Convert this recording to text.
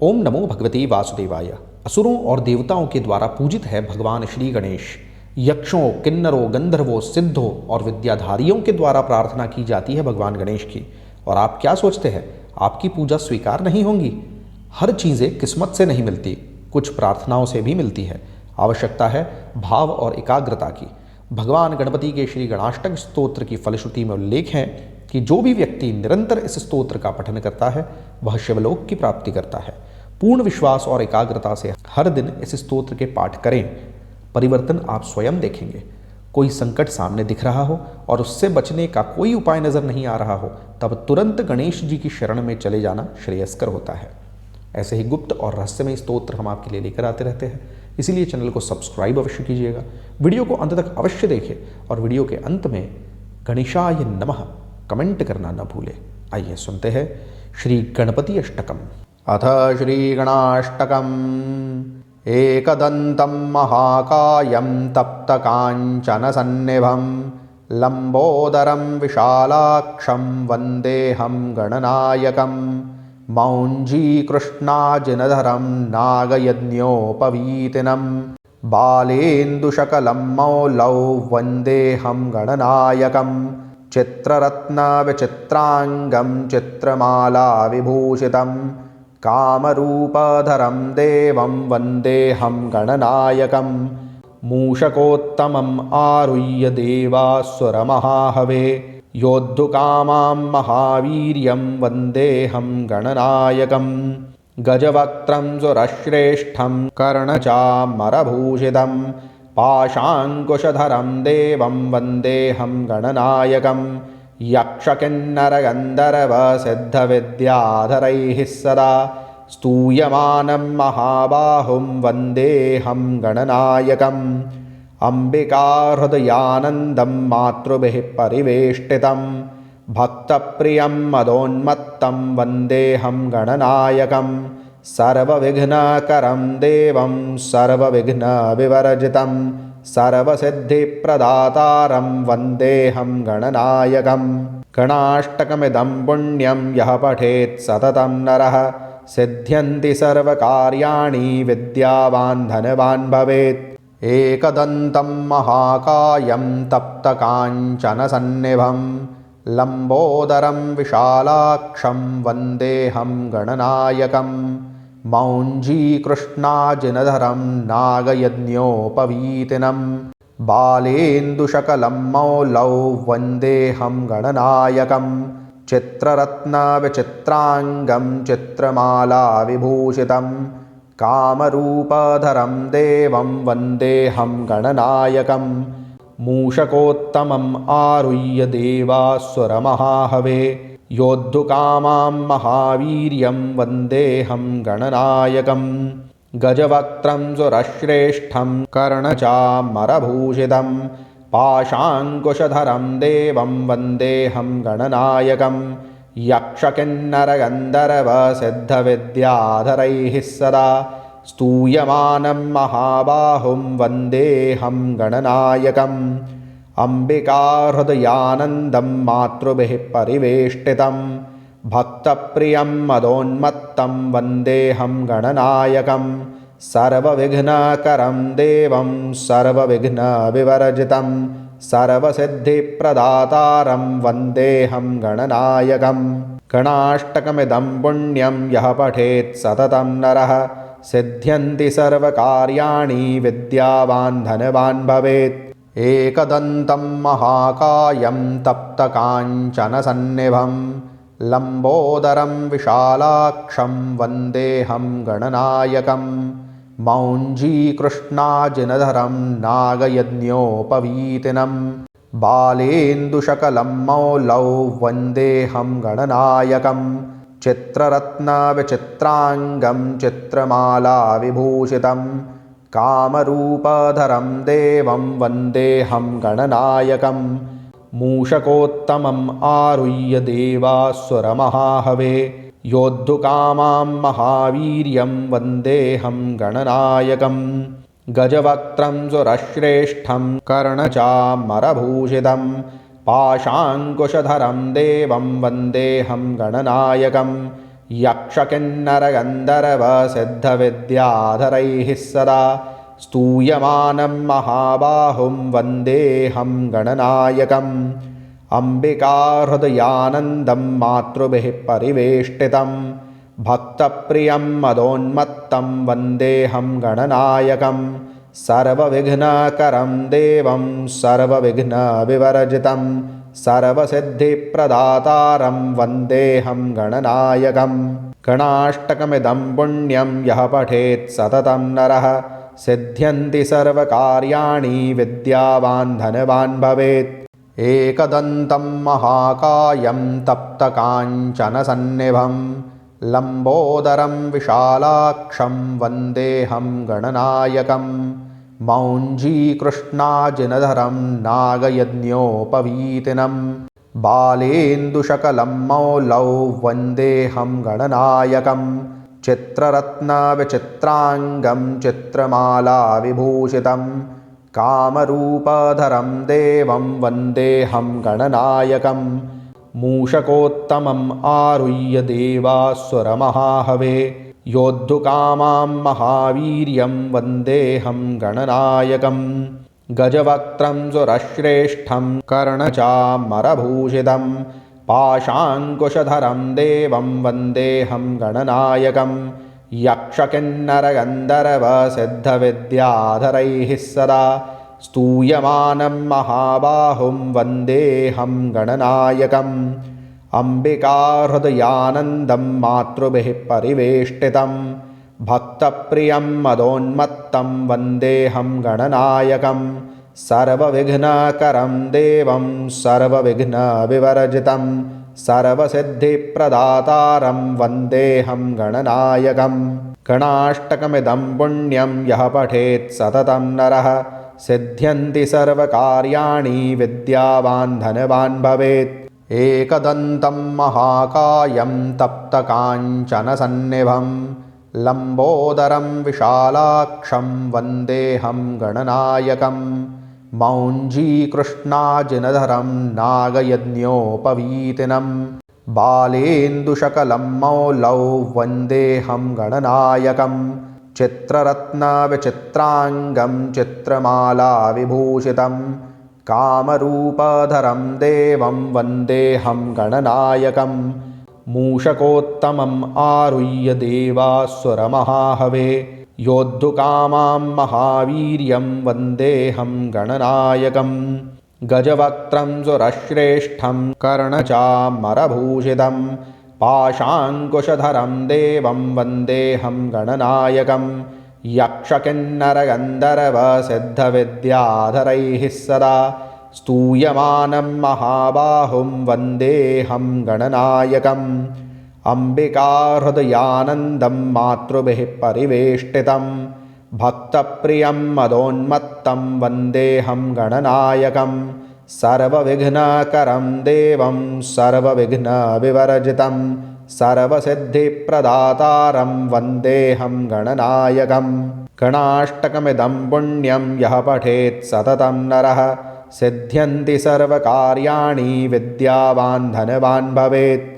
ओम नमो भगवते वासुदेवाय। असुरों और देवताओं के द्वारा पूजित है भगवान श्री गणेश। यक्षों, किन्नरों, गंधर्वों, सिद्धों और विद्याधारियों के द्वारा प्रार्थना की जाती है भगवान गणेश की। और आप क्या सोचते हैं, आपकी पूजा स्वीकार नहीं होंगी? हर चीज़ें किस्मत से नहीं मिलती, कुछ प्रार्थनाओं से भी मिलती है। आवश्यकता है भाव और एकाग्रता की। भगवान गणपति के श्री गणाष्टक स्तोत्र की फलश्रुति में उल्लेख है कि जो भी व्यक्ति निरंतर इस स्तोत्र का पठन करता है वह शिवलोक की प्राप्ति करता है। पूर्ण विश्वास और एकाग्रता से हर दिन इस स्तोत्र के पाठ करें, परिवर्तन आप स्वयं देखेंगे। कोई संकट सामने दिख रहा हो और उससे बचने का कोई उपाय नजर नहीं आ रहा हो, तब तुरंत गणेश जी की शरण में चले जाना श्रेयस्कर होता है। ऐसे ही गुप्त और रहस्यमय स्तोत्र हम आपके लिए लेकर आते रहते हैं, इसीलिए चैनल को सब्सक्राइब अवश्य कीजिएगा। वीडियो को अंत तक अवश्य देखें और वीडियो के अंत में गणेशाय नमः कमेंट करना न भूलें। आइए सुनते हैं श्री गणपति अष्टकम। अथ श्री गणाष्टकम्। एकदन्तं महाकायं तप्तकाञ्चनसन्निभं लम्बोदरं विशालाक्षं वन्देऽहं गणनायकं मौञ्जीकृष्णाजिनधरं नागयज्ञोपवीतिनं बालेन्दुशकलं मौलौ वन्देऽहं गणनायकं चित्ररत्नविचित्राङ्गं चित्रमालाविभूषितं कामरूपधरं देवं वन्देऽहं गणनायकं मूषकोत्तमम् आरुह्य देवासुरमहाहवे योद्धुकामां महावीर्यं वन्देऽहं गणनायकं गजवक्त्रं सुरश्रेष्ठं कर्णचामरभूषितं पाशाङ्कुशधरं देवं वन्देऽहं गणनायकं यक्षकिन्नरगन्धर्वसिद्धविद्याधरैः सदा स्तूयमानं महाबाहुं वन्देऽहं गणनायकम् अम्बिकाहृदयानन्दं मातृभिः परिवेष्टितं भक्तप्रियं मदोन्मत्तं वन्देऽहं गणनायकं सर्वविघ्नकरं देवं सर्वविघ्नविवर्जितं सर्वसिद्धिप्रदातारं वन्देऽहं गणनायकं गणाष्टकमिदं पुण्यं यः पठेत् सततं नरः सिद्ध्यन्ति सर्वकार्याणि विद्यावान् धनवान् भवेत्। एकदन्तं महाकायं तप्तकाञ्चनसन्निभं लम्बोदरं विशालाक्षं वन्देऽहं गणनायकं मौञ्जीकृष्णाजिनधरं नागयज्ञोपवीतिनं बालेन्दुशकलं मौलौ वन्देऽहं गणनायकं चित्ररत्नविचित्राङ्गं चित्रमालाविभूषितं कामरूपधरं देवं वन्देऽहं गणनायकं मूषकोत्तमम् आरुह्य देवासुरमहाहवे योद्धुकामां महावीर्यं वन्देऽहं गणनायकं गजवक्त्रं सुरश्रेष्ठं कर्णचामरभूषितं पाशाङ्कुशधरं देवं वन्देऽहं गणनायकं यक्षकिन्नरगन्धर्वसिद्धविद्याधरैः सदा स्तूयमानं महाबाहुं वन्देऽहं गणनायकम् अम्बिकाहृदयानन्दं मातृभिः परिवेष्टितं भक्तप्रियं मदोन्मत्तं वन्देऽहं गणनायकं सर्वविघ्नकरं देवं सर्वविघ्नविवर्जितं सर्वसिद्धिप्रदातारं वन्देऽहं गणनायकं गणाष्टकमिदं पुण्यं यः पठेत् सततं नरः सिद्ध्यन्ति सर्वकार्याणि विद्यावान् धनवान् भवेत्। एकदन्तं महाकायं तप्तकाञ्चनसन्निभं लम्बोदरं विशालाक्षं वन्देऽहं गणनायकं मौञ्जीकृष्णाजिनधरं नागयज्ञोपवीतिनं बालेन्दुशकलं मौलौ वन्देऽहं गणनायकं चित्ररत्नविचित्राङ्गं चित्रमालाविभूषितं कामरूपधरं देवं वन्देऽहं गणनायकं मूषकोत्तमम् आरुह्य देवासुरमहाहवे योद्धुकामां महावीर्यं वन्देऽहं गणनायकं गजवक्त्रं सुरश्रेष्ठं कर्णचामरभूषितं पाशाङ्कुशधरं देवं वन्देऽहं गणनायकं यक्षकिन्नरगन्धर्वसिद्धविद्याधरैः सदा स्तूयमानं महाबाहुं वन्देऽहं गणनायकम् अम्बिकाहृदयानन्दं मातृभिः परिवेष्टितं भक्तप्रियं मदोन्मत्तं वन्देऽहं गणनायकं सर्वविघ्नकरं देवं सर्वविघ्नविवर्जितं सर्वसिद्धिप्रदातारं वन्देऽहं गणनायकम् गणाष्टकमिदं पुण्यं यः पठेत् सततं नरः सिद्ध्यन्ति सर्वकार्याणि विद्यावान् धनवान् भवेत् एकदन्तं महाकायं तप्तकाञ्चनसन्निभं लम्बोदरं विशालाक्षं वन्देऽहं गणनायकं मौञ्जीकृष्णाजिनधरं नागयज्ञोपवीतिनं बालेन्दुशकलं मौलौ वन्देऽहं गणनायकं चित्ररत्नविचित्राङ्गं चित्रमालाविभूषितं कामरूपधरं देवं वन्देऽहं गणनायकं मूषकोत्तमम् आरुह्य देवासुरमहाहवे योद्धुकामां महावीर्यं वन्देऽहं गणनायकं गजवक्त्रं सुरश्रेष्ठं कर्णचामरभूषितं पाशाङ्कुशधरं देवं वन्देऽहं गणनायकं यक्षकिन्नरगन्धर्वसिद्धविद्याधरैः सदा स्तूयमानं महाबाहुं वन्देऽहं गणनायकम् अम्बिकाहृदयानन्दं मातृभिः परिवेष्टितं भक्तप्रियं मदोन्मत्तं वन्देऽहं गणनायकं सर्वविघ्नकरं देवं सर्वविघ्नविवर्जितं सर्वसिद्धिप्रदातारं वन्देऽहं गणनायकम् गणाष्टकमिदं पुण्यं यः पठेत् सततं नरः सिद्ध्यन्ति सर्वकार्याणि विद्यावान् धनवान् भवेत् एकदन्तं महाकायं तप्तकाञ्चनसन्निभं लम्बोदरं विशालाक्षं वन्देऽहं गणनायकं मौञ्जीकृष्णाजिनधरं नागयज्ञोपवीतिनं बालेन्दुशकलं मौलौ वन्देऽहं गणनायकं चित्ररत्नविचित्राङ्गं चित्रमालाविभूषितं कामरूपधरं देवं वन्देऽहं गणनायकं मूषकोत्तमम् आरुह्य देवासुरमहाहवे योद्धुकामां महावीर्यं वन्देऽहं गणनायकं गजवक्त्रं सुरश्रेष्ठं कर्णचामरभूषितं पाशाङ्कुशधरं देवं वन्देऽहं गणनायकं यक्षकिन्नरगन्धर्वसिद्धविद्याधरैः सदा स्तूयमानं महाबाहुं वन्देऽहं गणनायकम् अम्बिकाहृदयानन्दं मातृभिः परिवेष्टितं भक्तप्रियं मदोन्मत्तं वन्देऽहं गणनायकं सर्वविघ्नकरं देवं सर्वविघ्नविवर्जितं सर्वसिद्धिप्रदातारं वन्देऽहं गणनायकं गणाष्टकमिदं पुण्यं यः पठेत् सततं नरः सिद्ध्यन्ति सर्वकार्याणि विद्यावान् धनवान् भवेत्